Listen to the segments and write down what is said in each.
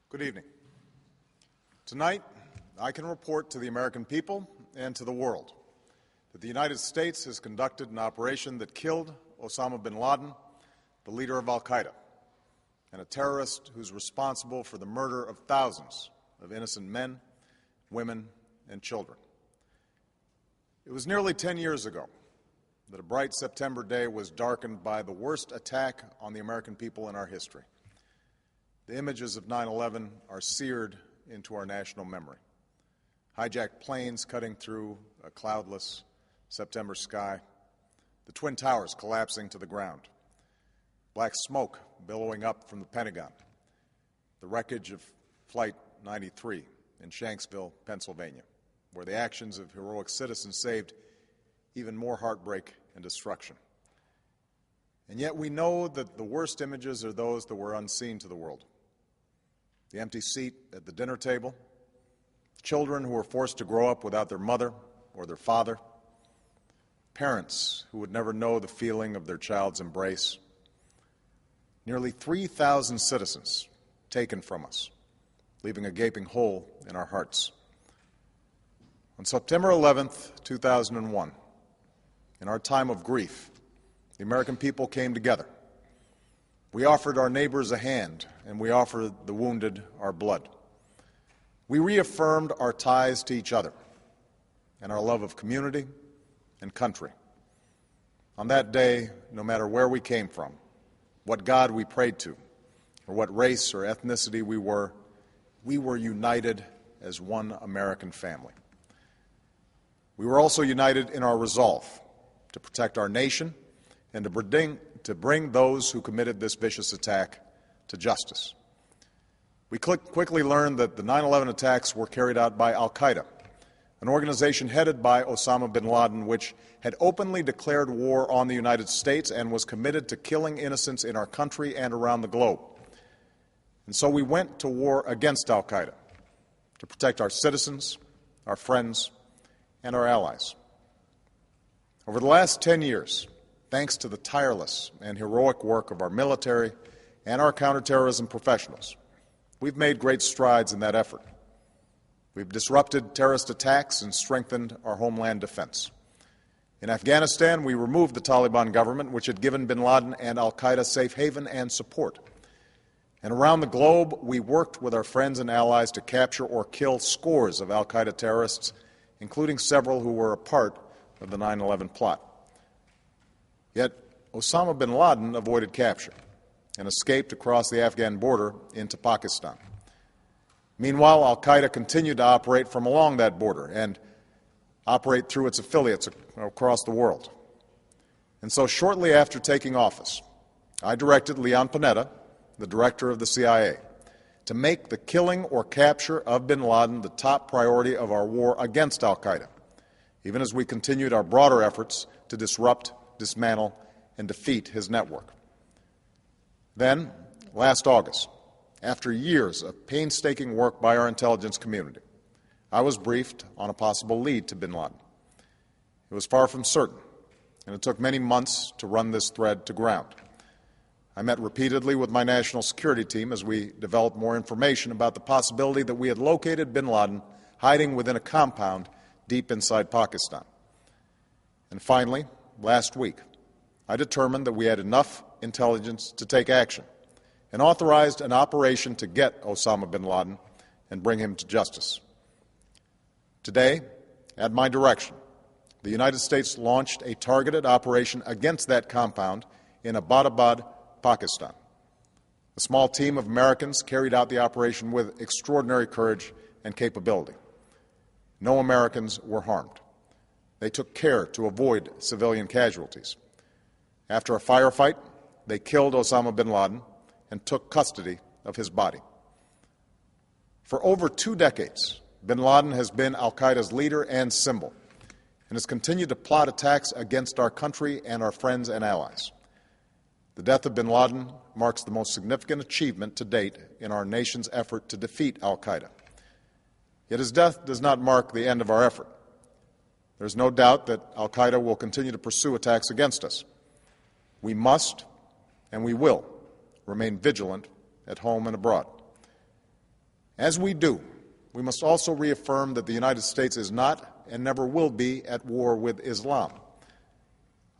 Good evening. Tonight, I can report to the American people and to the world that the United States has conducted an operation that killed Osama bin Laden, the leader of al-Qaeda, and a terrorist who's responsible for the murder of thousands of innocent men, women, and children. It was nearly 10 years ago that a bright September day was darkened by the worst attack on the American people in our history. The images of 9/11 are seared into our national memory. Hijacked planes cutting through a cloudless September sky, the Twin Towers collapsing to the ground, black smoke billowing up from the Pentagon, the wreckage of Flight 93 in Shanksville, Pennsylvania, where the actions of heroic citizens saved even more heartbreak and destruction. And yet we know that the worst images are those that were unseen to the world. The empty seat at the dinner table, children who were forced to grow up without their mother or their father, parents who would never know the feeling of their child's embrace, nearly 3,000 citizens taken from us, leaving a gaping hole in our hearts. On September 11th, 2001, in our time of grief, the American people came together. We offered our neighbors a hand, and we offered the wounded our blood. We reaffirmed our ties to each other and our love of community and country. On that day, no matter where we came from, what God we prayed to, or what race or ethnicity we were united as one American family. We were also united in our resolve to protect our nation and to bring those who committed this vicious attack to justice. We quickly learned that the 9/11 attacks were carried out by al-Qaeda, an organization headed by Osama bin Laden, which had openly declared war on the United States and was committed to killing innocents in our country and around the globe. And so we went to war against al-Qaeda to protect our citizens, our friends, and our allies. Over the last 10 years, thanks to the tireless and heroic work of our military and our counterterrorism professionals, we've made great strides in that effort. We've disrupted terrorist attacks and strengthened our homeland defense. In Afghanistan, we removed the Taliban government, which had given bin Laden and al-Qaeda safe haven and support. And around the globe, we worked with our friends and allies to capture or kill scores of al-Qaeda terrorists, including several who were a part of the 9/11 plot. Yet Osama bin Laden avoided capture and escaped across the Afghan border into Pakistan. Meanwhile, al-Qaeda continued to operate from along that border and operate through its affiliates across the world. And so shortly after taking office, I directed Leon Panetta, the director of the CIA, to make the killing or capture of bin Laden the top priority of our war against al-Qaeda, even as we continued our broader efforts to disrupt, dismantle, and defeat his network. Then, last August, after years of painstaking work by our intelligence community, I was briefed on a possible lead to bin Laden. It was far from certain, and it took many months to run this thread to ground. I met repeatedly with my national security team as we developed more information about the possibility that we had located bin Laden hiding within a compound deep inside Pakistan. And finally, last week, I determined that we had enough intelligence to take action and authorized an operation to get Osama bin Laden and bring him to justice. Today, at my direction, the United States launched a targeted operation against that compound in Abbottabad, Pakistan. A small team of Americans carried out the operation with extraordinary courage and capability. No Americans were harmed. They took care to avoid civilian casualties. After a firefight, they killed Osama bin Laden and took custody of his body. For over 2 decades, bin Laden has been al-Qaeda's leader and symbol and has continued to plot attacks against our country and our friends and allies. The death of bin Laden marks the most significant achievement to date in our nation's effort to defeat al-Qaeda. Yet his death does not mark the end of our effort. There is no doubt that al-Qaeda will continue to pursue attacks against us. We must and we will remain vigilant at home and abroad. As we do, we must also reaffirm that the United States is not and never will be at war with Islam.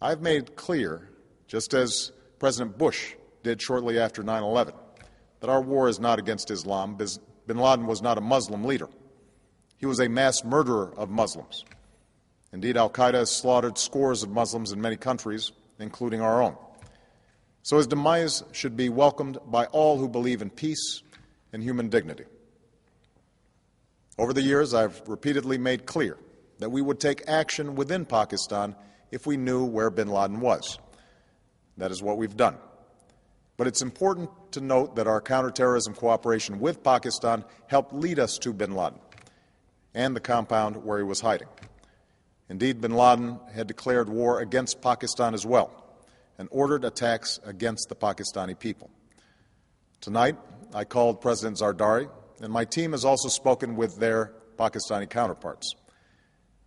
I've made clear, just as President Bush did shortly after 9/11, that our war is not against Islam. Bin Laden was not a Muslim leader. He was a mass murderer of Muslims. Indeed, al-Qaeda has slaughtered scores of Muslims in many countries, including our own. So his demise should be welcomed by all who believe in peace and human dignity. Over the years, I've repeatedly made clear that we would take action within Pakistan if we knew where bin Laden was. That is what we've done. But it's important to note that our counterterrorism cooperation with Pakistan helped lead us to bin Laden and the compound where he was hiding. Indeed, bin Laden had declared war against Pakistan as well and ordered attacks against the Pakistani people. Tonight, I called President Zardari, and my team has also spoken with their Pakistani counterparts.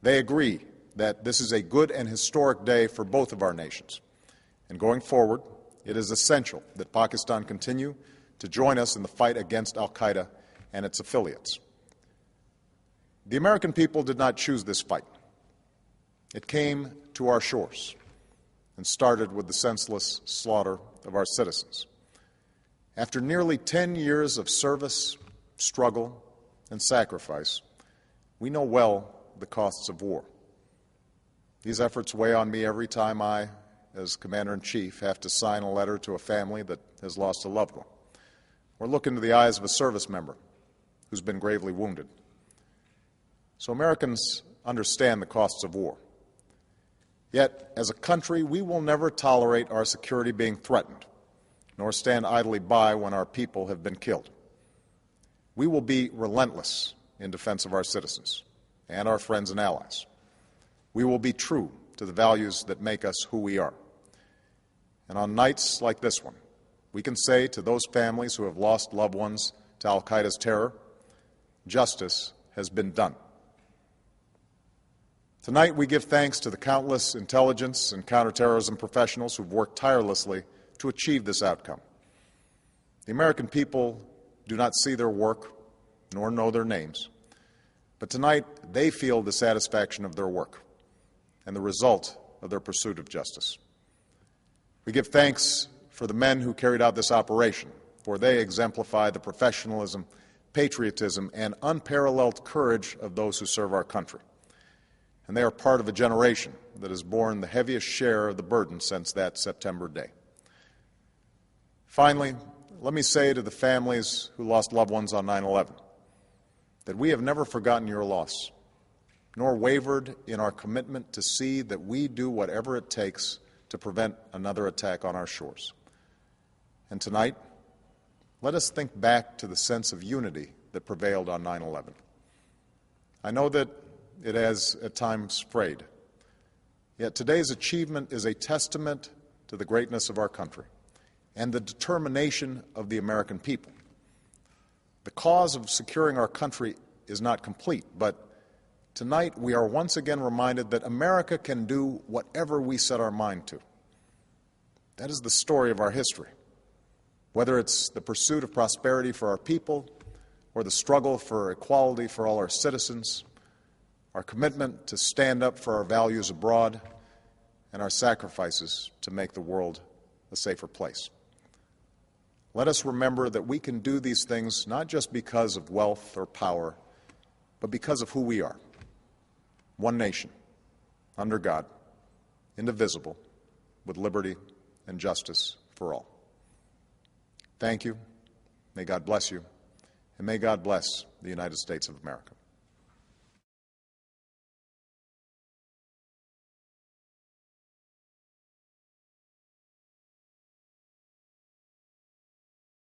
They agree that this is a good and historic day for both of our nations. And going forward, it is essential that Pakistan continue to join us in the fight against al-Qaeda and its affiliates. The American people did not choose this fight. It came to our shores and started with the senseless slaughter of our citizens. After nearly 10 years of service, struggle, and sacrifice, we know well the costs of war. These efforts weigh on me every time I, as Commander-in-Chief, have to sign a letter to a family that has lost a loved one, or look into the eyes of a service member who's been gravely wounded. So Americans understand the costs of war. Yet, as a country, we will never tolerate our security being threatened, nor stand idly by when our people have been killed. We will be relentless in defense of our citizens and our friends and allies. We will be true to the values that make us who we are. And on nights like this one, we can say to those families who have lost loved ones to al-Qaeda's terror, justice has been done. Tonight, we give thanks to the countless intelligence and counterterrorism professionals who've worked tirelessly to achieve this outcome. The American people do not see their work nor know their names, but tonight they feel the satisfaction of their work and the result of their pursuit of justice. We give thanks for the men who carried out this operation, for they exemplify the professionalism, patriotism, and unparalleled courage of those who serve our country. And they are part of a generation that has borne the heaviest share of the burden since that September day. Finally, let me say to the families who lost loved ones on 9/11 that we have never forgotten your loss, nor wavered in our commitment to see that we do whatever it takes to prevent another attack on our shores. And tonight, let us think back to the sense of unity that prevailed on 9/11. I know that it has at times frayed. Yet today's achievement is a testament to the greatness of our country and the determination of the American people. The cause of securing our country is not complete, but tonight we are once again reminded that America can do whatever we set our mind to. That is the story of our history. Whether it's the pursuit of prosperity for our people or the struggle for equality for all our citizens, our commitment to stand up for our values abroad, and our sacrifices to make the world a safer place. Let us remember that we can do these things not just because of wealth or power, but because of who we are. One nation, under God, indivisible, with liberty and justice for all. Thank you. May God bless you, and may God bless the United States of America.